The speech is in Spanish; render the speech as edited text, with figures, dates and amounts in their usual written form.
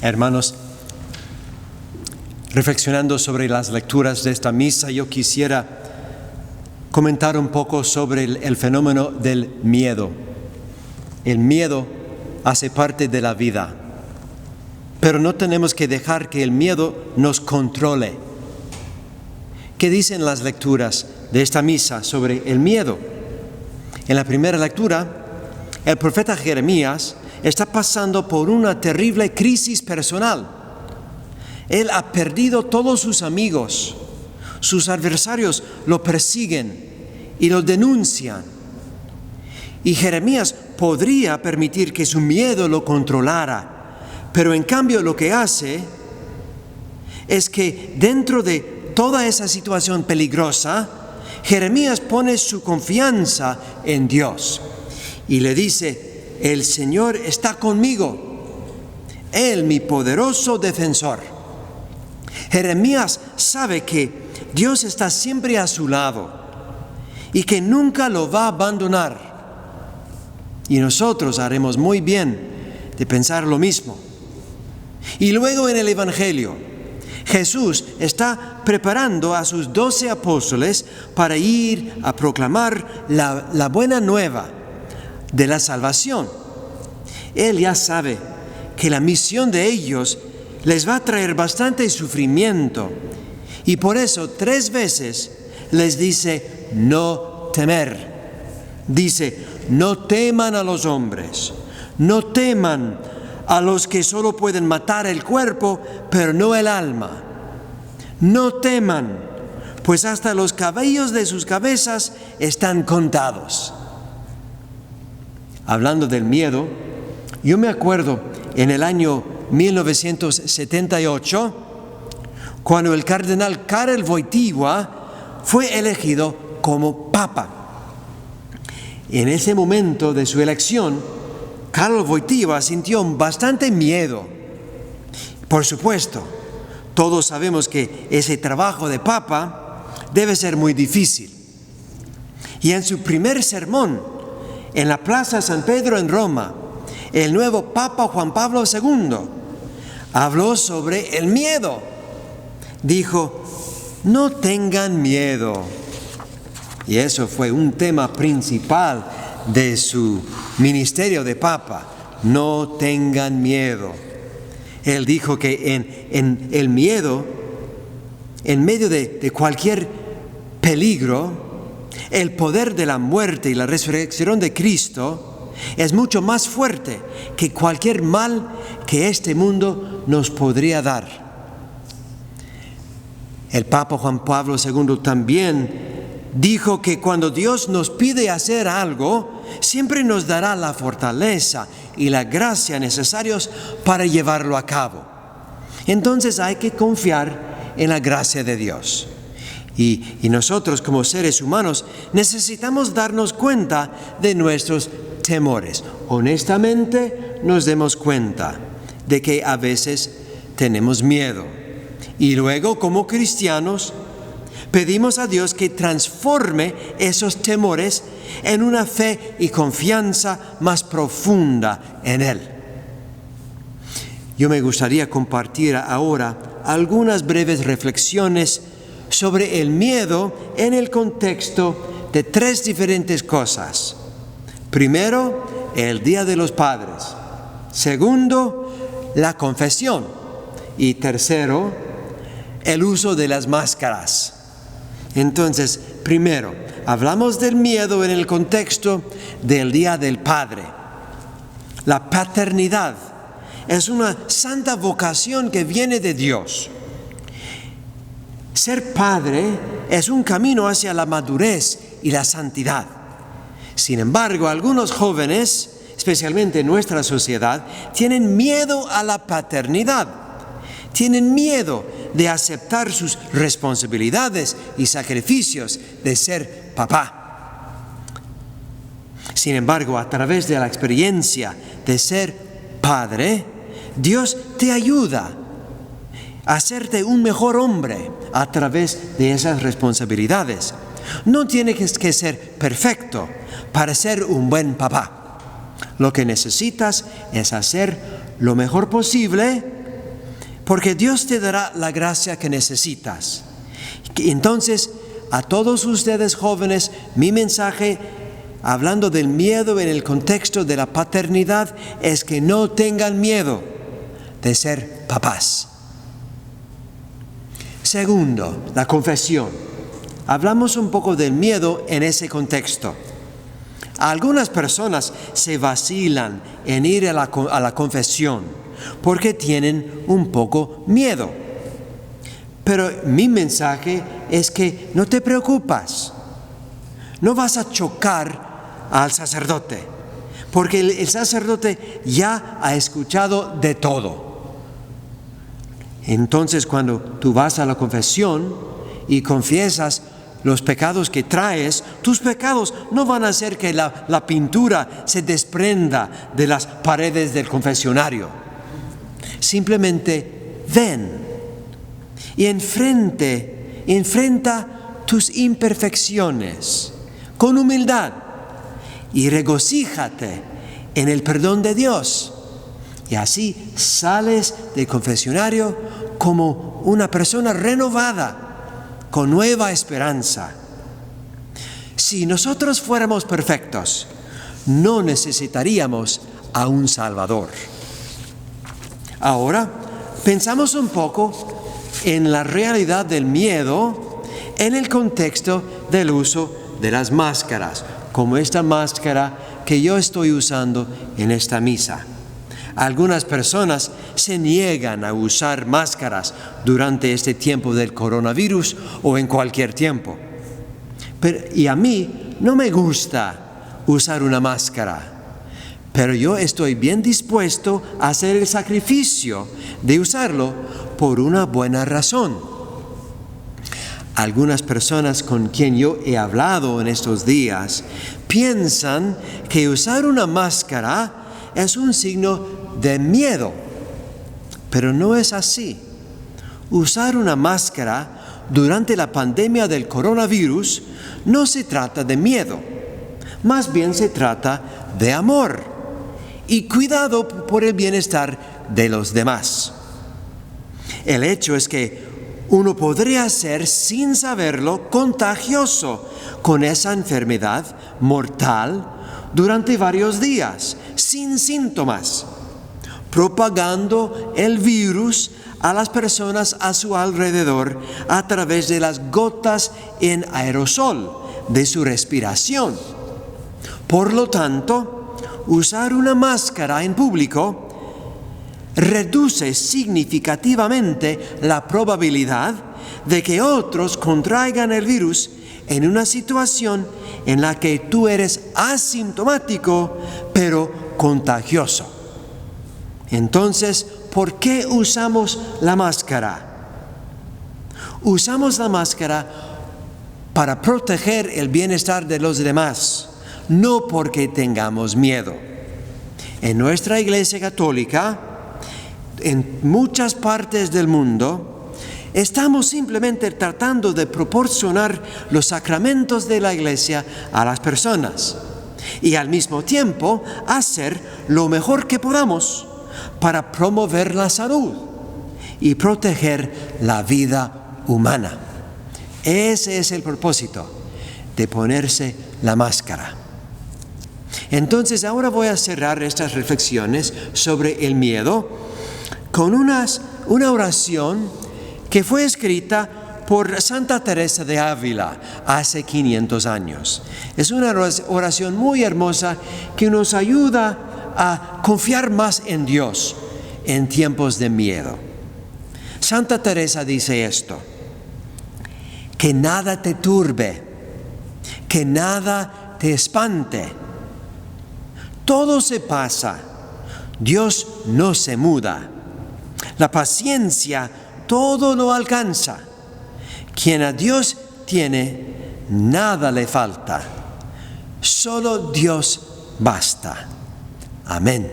Hermanos, reflexionando sobre las lecturas de esta misa, yo quisiera comentar un poco sobre el fenómeno del miedo. El miedo hace parte de la vida, pero no tenemos que dejar que el miedo nos controle. ¿Qué dicen las lecturas de esta misa sobre el miedo? En la primera lectura, el profeta Jeremías está pasando por una terrible crisis personal. Él ha perdido todos sus amigos, sus adversarios lo persiguen y lo denuncian. Y Jeremías podría permitir que su miedo lo controlara, pero en cambio lo que hace es que dentro de toda esa situación peligrosa, Jeremías pone su confianza en Dios y le dice: el Señor está conmigo, Él mi poderoso defensor. Jeremías sabe que Dios está siempre a su lado y que nunca lo va a abandonar. Y nosotros haremos muy bien de pensar lo mismo. Y luego en el Evangelio, Jesús está preparando a sus 12 apóstoles para ir a proclamar la buena nueva de la salvación. Él ya sabe que la misión de ellos les va a traer bastante sufrimiento y por eso 3 veces les dice no temer. Dice: no teman a los hombres, no teman a los que solo pueden matar el cuerpo, pero no el alma. No teman, pues hasta los cabellos de sus cabezas están contados. Hablando del miedo, yo me acuerdo en el año 1978, cuando el cardenal Karel Wojtyła fue elegido como papa. En ese momento de su elección, Karel Wojtyła sintió bastante miedo. Por supuesto, todos sabemos que ese trabajo de papa debe ser muy difícil. Y en su primer sermón, en la Plaza San Pedro en Roma, el nuevo Papa Juan Pablo II habló sobre el miedo. Dijo: no tengan miedo. Y eso fue un tema principal de su ministerio de papa. No tengan miedo. Él dijo que en el miedo, en medio de cualquier peligro, el poder de la muerte y la resurrección de Cristo es mucho más fuerte que cualquier mal que este mundo nos podría dar. El Papa Juan Pablo II también dijo que cuando Dios nos pide hacer algo, siempre nos dará la fortaleza y la gracia necesarios para llevarlo a cabo. Entonces hay que confiar en la gracia de Dios. Y nosotros como seres humanos necesitamos darnos cuenta de nuestros temores. Honestamente nos demos cuenta de que a veces tenemos miedo. Y luego, como cristianos, pedimos a Dios que transforme esos temores en una fe y confianza más profunda en Él. Yo me gustaría compartir ahora algunas breves reflexiones sobre el miedo en el contexto de 3 diferentes cosas. Primero, el Día de los Padres. Segundo, la confesión. Y tercero, el uso de las máscaras. Entonces, primero, hablamos del miedo en el contexto del Día del Padre. La paternidad es una santa vocación que viene de Dios. Ser padre es un camino hacia la madurez y la santidad. Sin embargo, algunos jóvenes, especialmente en nuestra sociedad, tienen miedo a la paternidad. Tienen miedo de aceptar sus responsabilidades y sacrificios de ser papá. Sin embargo, a través de la experiencia de ser padre, Dios te ayuda a hacerte un mejor hombre a través de esas responsabilidades. No tienes que ser perfecto para ser un buen papá. Lo que necesitas es hacer lo mejor posible porque Dios te dará la gracia que necesitas. Entonces, a todos ustedes jóvenes, mi mensaje, hablando del miedo en el contexto de la paternidad, es que no tengan miedo de ser papás. Segundo, la confesión. Hablamos un poco del miedo en ese contexto. Algunas personas se vacilan en ir a la confesión porque tienen un poco miedo. Pero mi mensaje es que no te preocupes. No vas a chocar al sacerdote, porque el sacerdote ya ha escuchado de todo. Entonces, cuando tú vas a la confesión y confiesas los pecados que traes, tus pecados no van a hacer que la pintura se desprenda de las paredes del confesionario. Simplemente ven y enfrenta tus imperfecciones con humildad y regocíjate en el perdón de Dios. Y así sales del confesionario como una persona renovada, con nueva esperanza. Si nosotros fuéramos perfectos, no necesitaríamos a un Salvador. Ahora, pensamos un poco en la realidad del miedo en el contexto del uso de las máscaras, como esta máscara que yo estoy usando en esta misa. Algunas personas se niegan a usar máscaras durante este tiempo del coronavirus o en cualquier tiempo. Y a mí no me gusta usar una máscara, pero yo estoy bien dispuesto a hacer el sacrificio de usarlo por una buena razón. Algunas personas con quien yo he hablado en estos días piensan que usar una máscara es un signo de miedo, pero no es así. Usar una máscara durante la pandemia del coronavirus no se trata de miedo, más bien se trata de amor y cuidado por el bienestar de los demás. El hecho es que uno podría ser, sin saberlo, contagioso con esa enfermedad mortal durante varios días, sin síntomas, propagando el virus a las personas a su alrededor a través de las gotas en aerosol de su respiración. Por lo tanto, usar una máscara en público reduce significativamente la probabilidad de que otros contraigan el virus en una situación en la que tú eres asintomático, pero contagioso. Entonces, ¿por qué usamos la máscara? Usamos la máscara para proteger el bienestar de los demás, no porque tengamos miedo. En nuestra Iglesia Católica, en muchas partes del mundo, estamos simplemente tratando de proporcionar los sacramentos de la Iglesia a las personas y al mismo tiempo hacer lo mejor que podamos para promover la salud y proteger la vida humana. Ese es el propósito de ponerse la máscara. Entonces, ahora voy a cerrar estas reflexiones sobre el miedo con una oración que fue escrita por Santa Teresa de Ávila hace 500 años. Es una oración muy hermosa que nos ayuda a confiar más en Dios en tiempos de miedo. Santa Teresa dice esto: que nada te turbe, que nada te espante. Todo se pasa, Dios no se muda. La paciencia todo lo alcanza. Quien a Dios tiene, nada le falta. Solo Dios basta. Amén.